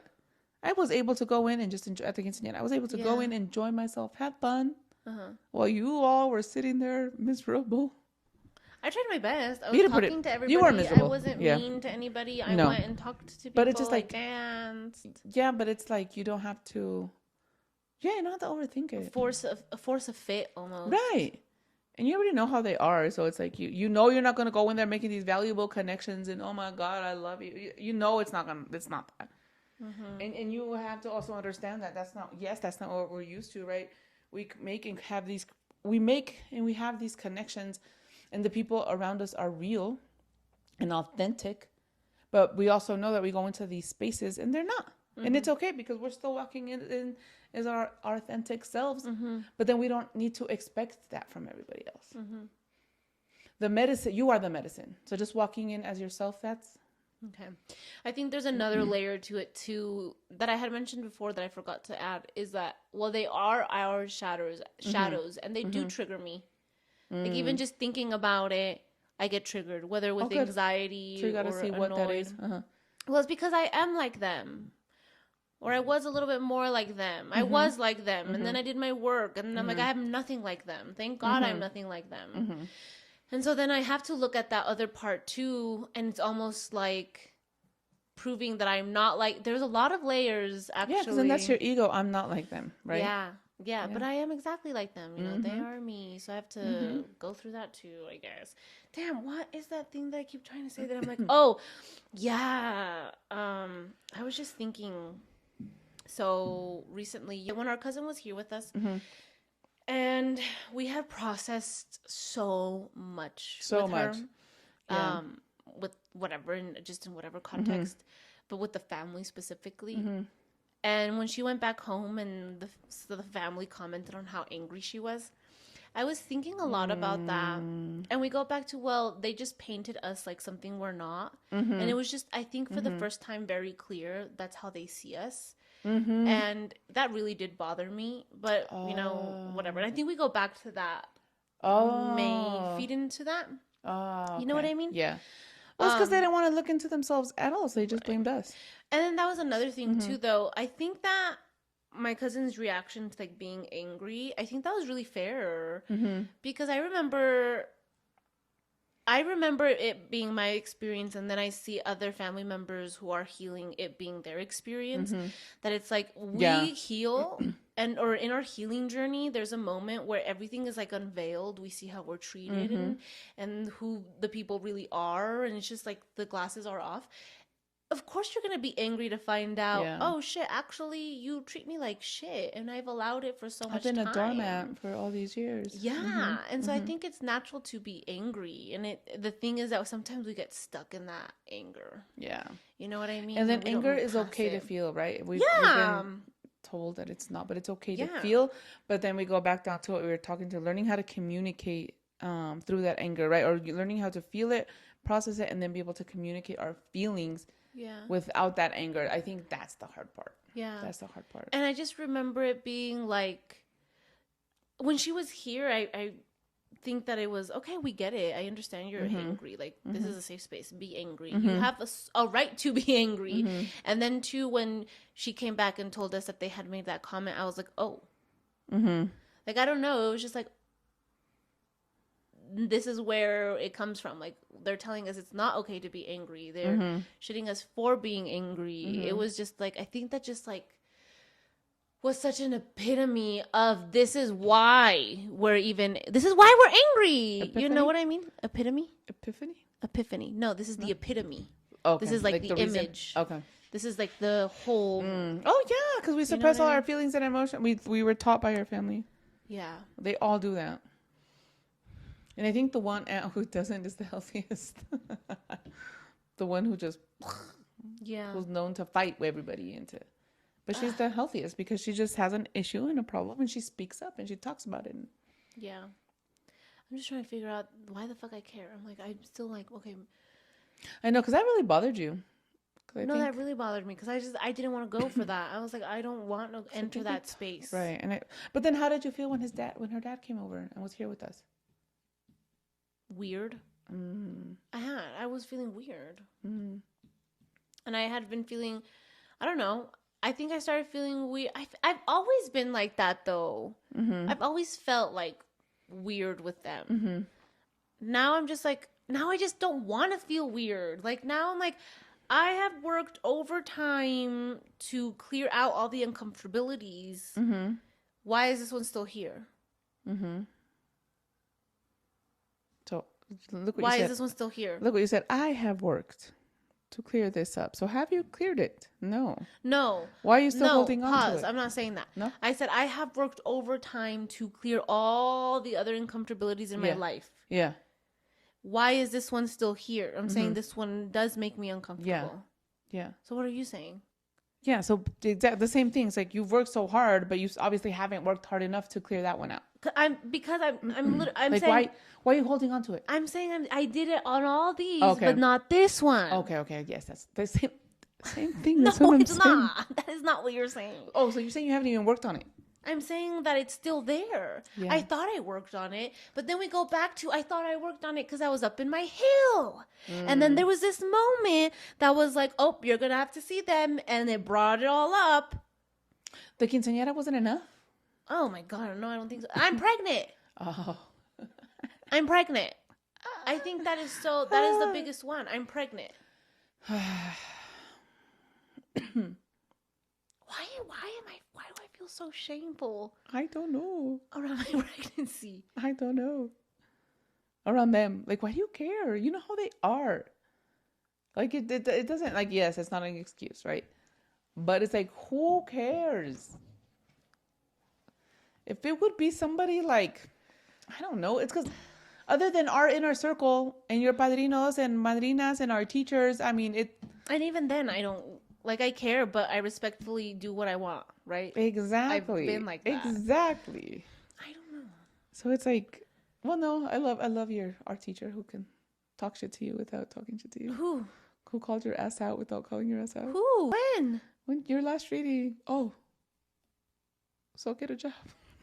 I was able to go in and just enjoy. I think I was able to go in, enjoy myself, have fun, while you all were sitting there miserable. I tried my best. I was talking to everybody. You were miserable. I wasn't mean to anybody. I went and talked to people. But it's just like danced. Yeah, but it's like you don't have to. Yeah, you don't have to overthink it. A force of fit almost. Right. And you already know how they are, so it's like you know you're not gonna go in there making these valuable connections and oh my God, I love you. You know it's not that. And you have to also understand that that's not what we're used to, right? We have these connections, and the people around us are real and authentic, but we also know that we go into these spaces and they're not. And it's okay because we're still walking in as our authentic selves, but then we don't need to expect that from everybody else. The medicine, you are the medicine. So just walking in as yourself, that's okay. I think there's another layer to it too that I had mentioned before that I forgot to add is that they are our shadows, and they do trigger me. Like even just thinking about it, I get triggered, whether with anxiety so you gotta or see annoyed. what that is. Well, it's because I am like them. Or I was a little bit more like them. I was like them. And then I did my work. And I'm like, I have nothing like them. Thank God I'm nothing like them. And so then I have to look at that other part too. And it's almost like proving that I'm not like... There's a lot of layers, actually. Yeah, because then that's your ego. I'm not like them, right? Yeah. Yeah, Yeah. but I am exactly like them. You know, they Mm-hmm. are me, so I have Mm-hmm. to go through that too, I guess. Damn, what is that thing that I keep trying to say that I'm like, oh, yeah. I was just thinking. So recently, when our cousin was here with us, Mm-hmm. and we had processed so much So with her, much. Yeah. with whatever, and just in whatever Mm-hmm. context, but with the family specifically. Mm-hmm. And when she went back home and the family commented on how angry she was, I was thinking a lot about that. Mm-hmm. And we go back to, well, they just painted us like something we're not. And Mm-hmm. it was just, I think for the Mm-hmm. first time, very clear that's how they see us. Mm-hmm. And that really did bother me. But, whatever. Oh. And I think we go back to that. May Oh. feed into that. Oh, You know what okay. I mean? Yeah. Well, it's because they Um, didn't want to look into themselves at all, so they just right. blamed us. And then that was another thing Mm-hmm. too, though. I think that my cousin's reaction to like being angry, I think that was really fair Mm-hmm. because I remember it being my experience, and then I see other family members who are healing it being their experience. Mm-hmm. That it's like Yeah. we heal, and or in our healing journey, there's a moment where everything is like unveiled. We see how we're treated Mm-hmm. and who the people really are, and it's just like the glasses are off. Of course you're going to be angry to find out, Yeah. oh shit, actually you treat me like shit and I've allowed it for so I've much been a time. doormat for all these years. Mm-hmm. Yeah. And so I Mm-hmm. think it's natural to be angry, and the thing is that sometimes we get stuck in that anger. Yeah. You know what I mean? And then We don't anger move is past okay to it. feel, right? We've Yeah. been told that it's not, but it's okay to Yeah. feel. But then we go back down to what we were talking to, learning how to communicate through that anger, right? Or learning how to feel it, process it, and then be able to communicate our feelings Yeah. without that anger. I think that's the hard part. Yeah. That's the hard part. And I just remember it being like, when she was here, I think that it was okay. We get it. I understand you're angry. Like, this is a safe space. Be angry. You have a right to be angry. And then too, when she came back and told us that they had made that comment, I was like, oh, like, I don't know. It was just like, this is where it comes from. Like, they're telling us it's not okay to be angry. They're shitting us for being angry. It was just like, I think that just like was such an epitome of this is why we're angry. Epiphany? You know what I mean? Epitome? Epiphany? Epiphany. No, this is the epitome. Okay. This is like the reason? image. Okay. This is like the whole. Oh yeah, because we suppress what I all mean? our feelings and emotion. We were taught by our family. Yeah. They all do that. And I think the one aunt who doesn't is the healthiest. The one who just Yeah. was known to fight everybody into. But she's the healthiest because she just has an issue and a problem and she speaks up and she talks about it. Yeah. I'm just trying to figure out why the fuck I care. I'm like, I'm still like, okay. I know, because that really bothered you. No, that really bothered me because I didn't want to go for that. I was like, I don't want to enter that space. Right. But then how did you feel when her dad came over and was here with us? Weird. I was feeling weird. And I had been feeling, I don't know. I think I started feeling weird. I've always been like that though. I've always felt like weird with them. Now I'm just like, now I just don't want to feel weird. Like now I'm like, I have worked overtime to clear out all the uncomfortabilities. Why is this one still here? So look what Why you said. is this one still here? Look what you said. I have worked to clear this up. So have you cleared it? No. No. Why are you still holding on pause. to it? I'm not saying that. No? I said I have worked overtime to clear all the other uncomfortabilities in my life. Yeah. Why is this one still here? I'm saying this one does make me uncomfortable. Yeah. So what are you saying? Yeah. So the same thing. It's like you've worked so hard, but you obviously haven't worked hard enough to clear that one out. I'm Like saying why are you holding on to it? I'm saying I did it on all these, Okay. but not this one. Okay. Yes, that's the same thing. No, That's what I'm it's saying. not. That is not what you're saying. Oh, so you're saying you haven't even worked on it? I'm saying that it's still there. Yeah. I thought I worked on it, but then we go back to I thought I worked on it because I was up in my hill. And then there was this moment that was like, oh, you're going to have to see them. And it brought it all up. The quinceañera wasn't enough? Oh my God. No, I don't think so. I'm pregnant. Oh. I'm pregnant. I think that is the biggest one. I'm pregnant. Why do I feel so shameful I don't know. around my pregnancy. I don't know. Around them. Like, why do you care? You know how they are. Like, it doesn't, like, yes, it's not an excuse, right? But it's like, who cares? If it would be somebody like, I don't know, it's because other than our inner circle and your padrinos and madrinas and our teachers, I mean, it. And even then, I don't, like, I care, but I respectfully do what I want, right? Exactly. I've been like that. Exactly. I don't know. So it's like, well, no, I love our teacher who can talk shit to you without talking shit to you. Who called your ass out without calling your ass out? Who? When your last reading. Oh. So get a job.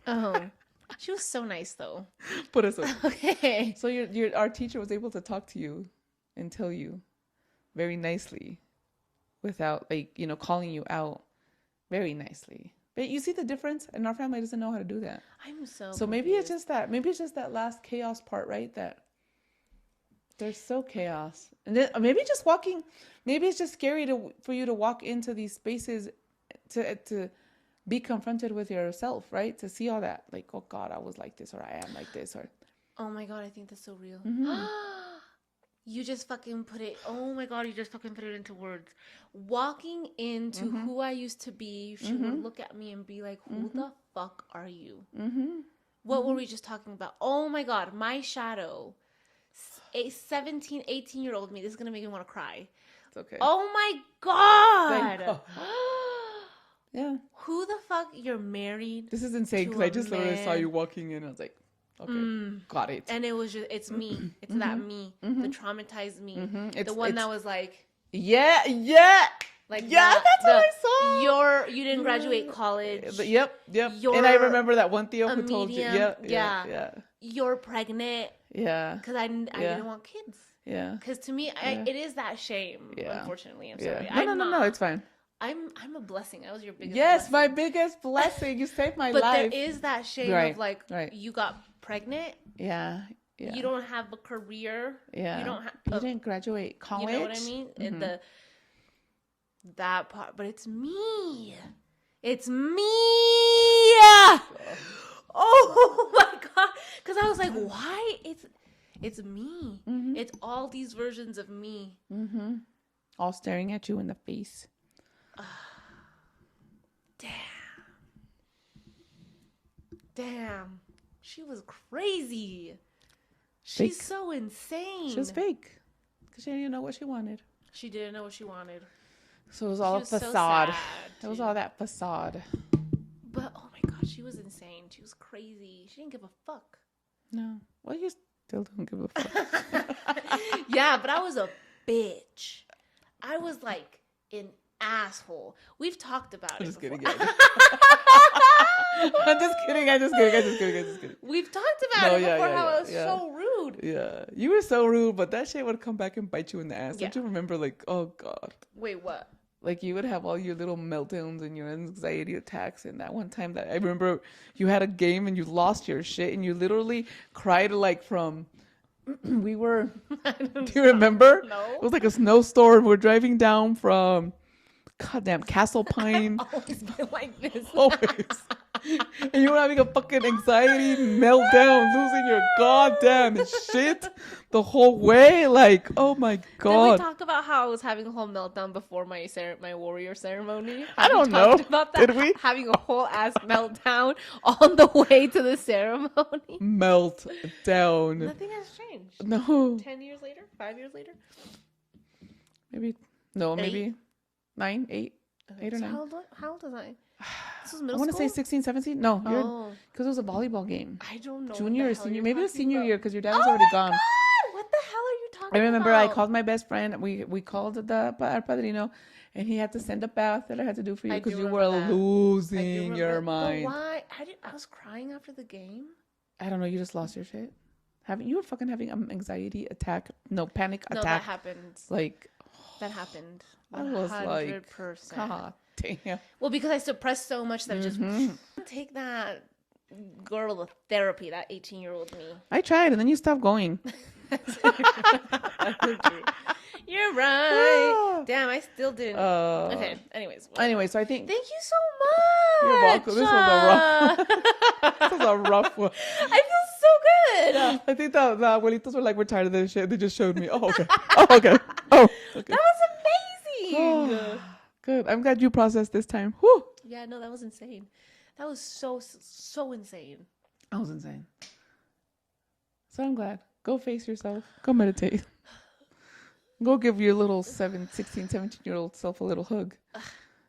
Oh. She was so nice, though. Por eso. Okay. So our teacher was able to talk to you and tell you very nicely without, like, calling you out very nicely. But you see the difference? And our family doesn't know how to do that. I'm so So maybe it's just that. Maybe it's just that last chaos part, right? That they're so chaos. And then maybe just walking, maybe it's just scary for you to walk into these spaces to be confronted with yourself, right? To see all that, like, oh God, I was like this, or I am like this, or. Oh my God, I think that's so real. Mm-hmm. You just fucking put it. Oh my God, you just fucking put it into words. Walking into who I used to be, she would look at me and be like, "Who the fuck are you?" What were we just talking about? Oh my God, my shadow. A 17, 18-year-old me. This is gonna make me want to cry. It's okay. Oh my God. Yeah. Who the fuck? You're married. This is insane because I just literally saw you walking in. I was like, okay, got it. And it was just, it's me. It's that me. The traumatized me. The one that was like, yeah. like yeah, that's what I saw. You didn't graduate college. Yep. And I remember that one Theo who told you. Yeah. You're pregnant. Yeah. Because I didn't want kids. Yeah. Because to me, it is that shame. Yeah. Unfortunately, I'm sorry. No, it's fine. I'm a blessing. I was your biggest blessing. my biggest blessing. You saved my but life. But there is that shame of like, you got pregnant. Yeah. You don't have a career. Yeah. You didn't graduate college. You know what I mean? And that part. But it's me. It's me. Oh my God. Because I was like, why? It's me. It's all these versions of me. All staring at you in the face. Damn. She was crazy. She's so insane. She was fake. Because she didn't even know what she wanted. She didn't know what she wanted. So it was all a facade. It was all that facade. But, oh my God, she was insane. She was crazy. She didn't give a fuck. No. Well, you still don't give a fuck. Yeah, but I was a bitch. I was like an asshole. We've talked about it. Just kidding. I'm just kidding. We've talked about it before how I was so rude. Yeah. You were so rude, but that shit would come back and bite you in the ass. Don't you remember, like, oh God. Wait, what? Like, you would have all your little meltdowns and your anxiety attacks. And that one time that I remember you had a game and you lost your shit and you literally cried like from... We were... Do you remember? No. It was like a snowstorm. We're driving down from... Goddamn, Castle Pine. I've always been like this. Always. And you were having a fucking anxiety meltdown, losing your goddamn shit the whole way. Like, oh my God. Did we talk about how I was having a whole meltdown before my warrior ceremony? I don't know. About that? Did we? Having a whole ass meltdown on the way to the ceremony. Meltdown. Nothing has changed. No. 10 years later? 5 years later? Maybe. No, maybe 9, 8. Okay, 8 or 9. How old was I? This was middle I want to school? say 16, 17. No, because it was a volleyball game. I don't know. Junior or senior. Maybe it was senior about. year because your dad was already gone. God! What the hell are you talking about? I remember I called my best friend. We called our padrino, and he had to send a bath that I had to do for you because you were losing your mind. But why? I was crying after the game. I don't know. You just lost your shit. You were fucking having an anxiety attack. No, panic attack. No, that happened. Like. That happened. 100%. I was like, God damn. Well, because I suppressed so much that I just take that girl the therapy, that 18-year-old me. I tried, and then you stopped going. You're right. Ah. Damn, I still didn't. Okay. Anyways. Whatever. Anyway, so I think Thank you so much. you're welcome. This was a rough. This was a rough one. I feel so good. I think the abuelitos were like, we're tired of this shit. They just showed me. Oh, okay. Oh, okay. Oh, okay. That was amazing. Good. I'm glad you processed this time. Whew. Yeah, no, that was insane. That was so insane. That was insane. So I'm glad. Go face yourself. Go meditate. Go give your little 16, 17-year-old self a little hug.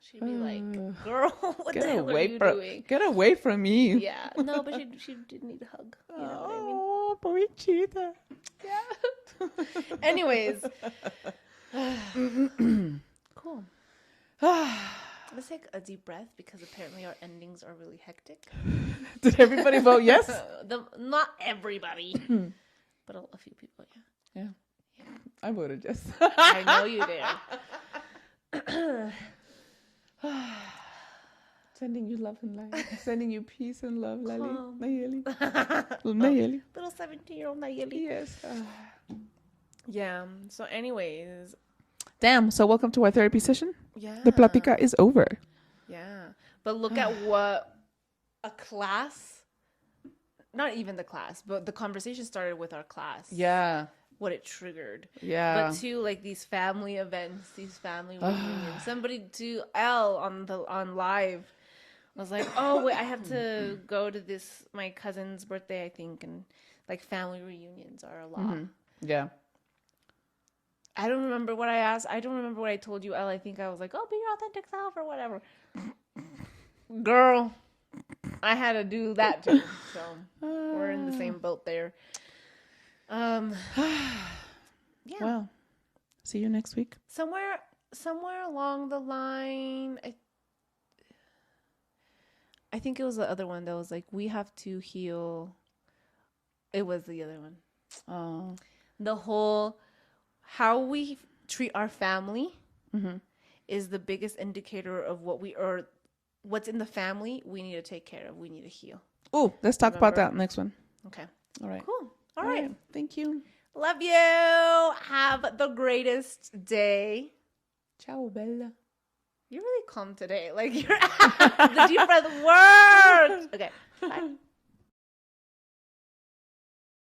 She'd be like, girl, what the hell are you doing? Get away from me. Yeah. No, but she did need a hug. You know what I mean? Oh, pochita. Yeah. Anyways. Cool. Let's take a deep breath because apparently our endings are really hectic. Did everybody vote yes? Not everybody, but a few people, yeah. Yeah. I voted yes. I know you did. Sending you love and light. Sending you peace and love, Lali. Calm. Nayeli. Nayeli. Little 17-year-old Nayeli. Yes. Yeah. So anyways. Damn. So welcome to our therapy session. Yeah. The Platica is over. Yeah. But look at what a class, not even the class, but the conversation started with our class. Yeah. What it triggered. Yeah. But too, like these family events, these family reunions. Somebody to L on live was like, oh wait, I have to go to my cousin's birthday, I think, and like family reunions are a lot. Mm-hmm. Yeah. I don't remember what I asked. I don't remember what I told you, Elle. I think I was like, oh, be your authentic self or whatever. Girl, I had to do that too. So we're in the same boat there. Yeah. Well, see you next week. Somewhere along the line, I think it was the other one that was like, we have to heal. It was the other one. Oh. The whole how we treat our family is the biggest indicator of what's in the family we need to take care of. We need to heal. Oh, let's talk about that next one. Okay. All right. Cool. All right. Thank you. Love you. Have the greatest day. Ciao, Bella. You're really calm today. Like the deep breath worked. Okay. Bye.